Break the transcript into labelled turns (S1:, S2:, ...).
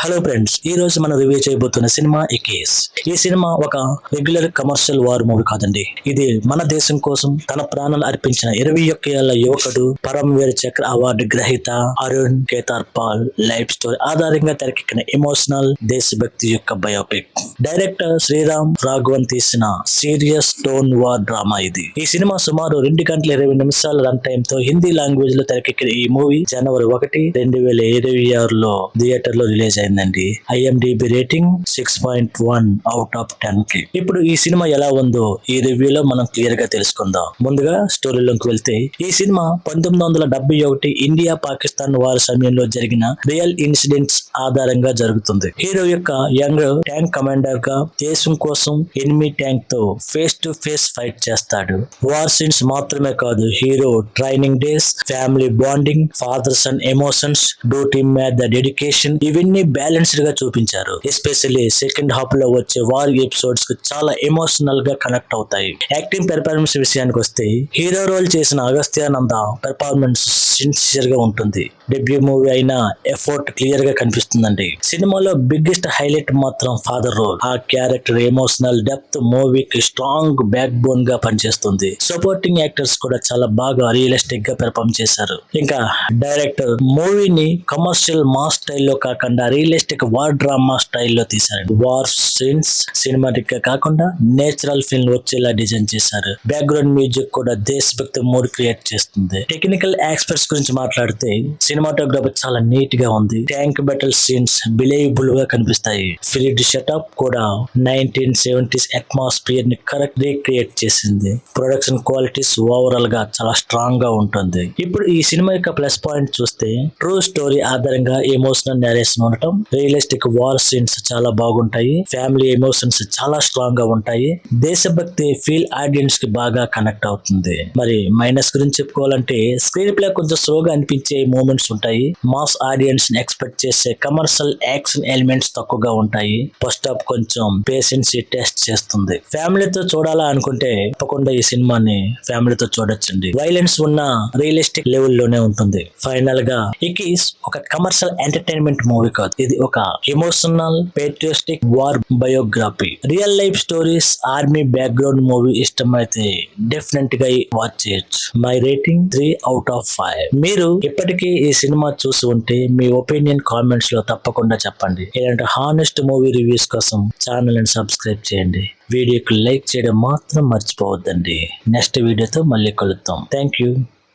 S1: Hello friends, ఈ రోజు మనం రివ్యూ చేయబోతున్న సినిమా ఎకేస్. ఈ సినిమా ఒక రెగ్యులర్ కమర్షియల్ వార్ మూవీ కాదండి. ఇది మన దేశం కోసం తన ప్రాణాలు అర్పించిన 21 ఏళ్ల యువకుడు, పరమవీర చక్ర అవార్డు గ్రహీత అరుణ్ కేతార్పాల్ లైఫ్ స్టోరీ ఆధారంగా తెరకెక్కిన ఎమోషనల్ దేశభక్తి యొక్క బయోపిక్. డైరెక్టర్ శ్రీరామ్ రాఘవన్ తీసిన సీరియస్ టోన్ వార్ డ్రామా ఇది. ఈ సినిమా సుమారు 2 గంటల 20 నిమిషాల రన్ టైమ్ తో హిందీ లాంగ్వేజ్ లో తెరకెక్కిన ఈ మూవీ జనవరి 1, 2026లో థియేటర్ లో రిలీజ్ అయిందండి. IMDb రేటింగ్ 6.1 అవుట్ ఆఫ్ 10 కి. ఇప్పుడు ఈ సినిమా ఎలా ఉందో ఈ రివ్యూలో మనం క్లియర్ గా తెలుసుకుందాం. ముందుగా స్టోరీలోకి వెళ్తే, ఈ సినిమా 1971 ఇండియా పాకిస్తాన్ వార్ సమయంలో జరిగిన రియల్ ఇన్సిడెంట్స్ ఆధారంగా జరుగుతుంది. హీరో యొక్క యంగ్ ట్యాంక్ కమాండర్ గా దేశం కోసం ఎనిమీ ట్యాంక్ తో ఫేస్ టు ఫేస్ ఫైట్ చేస్తాడు. వార్ సీన్స్ మాత్రమే కాదు, hero training days, family bonding, fathers and emotions, duty mad the dedication, ఇవన్నీ బ్యాలెన్స్డ్ గా చూపించారు. ఎస్పెషల్లీ సెకండ్ హాఫ్ లో వచ్చే వార్ ఎపిసోడ్స్ కు చాలా ఎమోషనల్ గా కనెక్ట్ అవుతాయి. యాక్టింగ్ పెర్ఫార్మెన్స్ విషయానికి వస్తే, హీరో రోల్ చేసిన అగస్త్యానంద పెర్ఫార్మెన్స్ సిన్సియర్ గా ఉంటుంది. డెబ్యూ మూవీ అయినా ఎఫర్ట్ క్లియర్ గా కనిపిస్తుందండి. సినిమాలో బిగ్గెస్ట్ హైలైట్ మాత్రం ఫాదర్ రోల్. ఆ క్యారెక్టర్ ఎమోషనల్ డెప్త్ మూవీకి స్ట్రాంగ్ బ్యాక్ బోన్ గా పనిచేస్తుంది. సపోర్టింగ్ యాక్టర్స్ కూడా చాలా బాగా రియలిస్టిక్ గా పెర్ఫార్మ్ చేశారు. ఇంకా డైరెక్టర్ మూవీని కమర్షియల్ మాస్ స్టైల్లో కాకుండా రియలిస్టిక్ వార్ డ్రామా స్టైల్లో తీశారు. వార్ సీన్స్ సినిమాటిక్ గా కాకుండా నేచురల్ ఫీల్ వచ్చేలా డిజైన్ చేశారు. బ్యాక్గ్రౌండ్ మ్యూజిక్ కూడా దేశభక్తి మూడ్ క్రియేట్ చేస్తుంది. టెక్నికల్ ఆస్పెక్ట్స్ గురించి మాట్లాడితే, సినిమాటోగ్రఫీ చాలా నీట్ గా ఉంది. ట్యాంక్ బ్యాటిల్ సీన్స్ బిలీవబుల్ గా కనిపిస్తాయి. ఫీల్డ్ సెటప్ కూడా 1970s అట్మాస్ఫియర్ ని కరెక్ట్ రీక్రియేట్ చేసింది. ప్రొడక్షన్ క్వాలిటీస్ ఓవరాల్ గా చాలా స్ట్రాంగ్ గా ఉంటుంది. ఇప్పుడు ఈ సినిమా యొక్క ప్లస్ పాయింట్ చూస్తే, ట్రూ స్టోరీ ఆధారంగా ఎమోషనల్ నేరేషన్ ఉండటం, రియలిస్టిక్ వార్ సీన్స్ చాలా బాగుంటాయి, ఫ్యామిలీ ఎమోషన్స్ చాలా స్ట్రాంగ్ గా ఉంటాయి, దేశభక్తి ఫీల్ ఆడియన్స్ కి బాగా కనెక్ట్ అవుతుంది. మరి మైనస్ గురించి చెప్పుకోవాలంటే, స్క్రీన్ ప్లే కొంచెం స్లోగా అనిపించే మూమెంట్స్ ఉంటాయి. మాస్ ఆడియన్స్ ని ఎక్స్పెక్ట్ చేసే కమర్షియల్ యాక్షన్ ఎలిమెంట్స్ తక్కువగా ఉంటాయి. ఫస్ట్ హాఫ్ కొంచెం పేషెన్స్ టెస్ట్ చేస్తుంది. ఫ్యామిలీతో చూడాలా అనుకుంటే తప్పకుండా ఈ సినిమాని ఫ్యామిలీతో చూడొచ్చండి. వైలెన్స్ ఉన్న రియలిస్టిక్ లెవెల్ లోనే ఉంటుంది. ఫైనల్ గా ఇకీస్ ఒక కమర్షియల్ ఎంటర్టైన్మెంట్ మూవీ కాదు, ఇది ఒక emotional patriotic war biography. Real life stories, army background movie ఇష్టమైతే డెఫినెట్ గా వాచ్ చేయొచ్చు. My rating 3 out of 5. మీరు ఇప్పటికీ ఈ సినిమా చూసి ఉంటే మీ ఒపీనియన్ కామెంట్స్ లో తప్పకుండా చెప్పండి. ఇలాంటి హానెస్ట్ మూవీ రివ్యూస్ కోసం ఛానల్ ని సబ్స్క్రైబ్ చేయండి. వీడియోకి లైక్ చేయడం మాత్రం మర్చిపోవద్దండి. నెక్స్ట్ వీడియోతో మళ్ళీ కలుద్దాం. Thank you.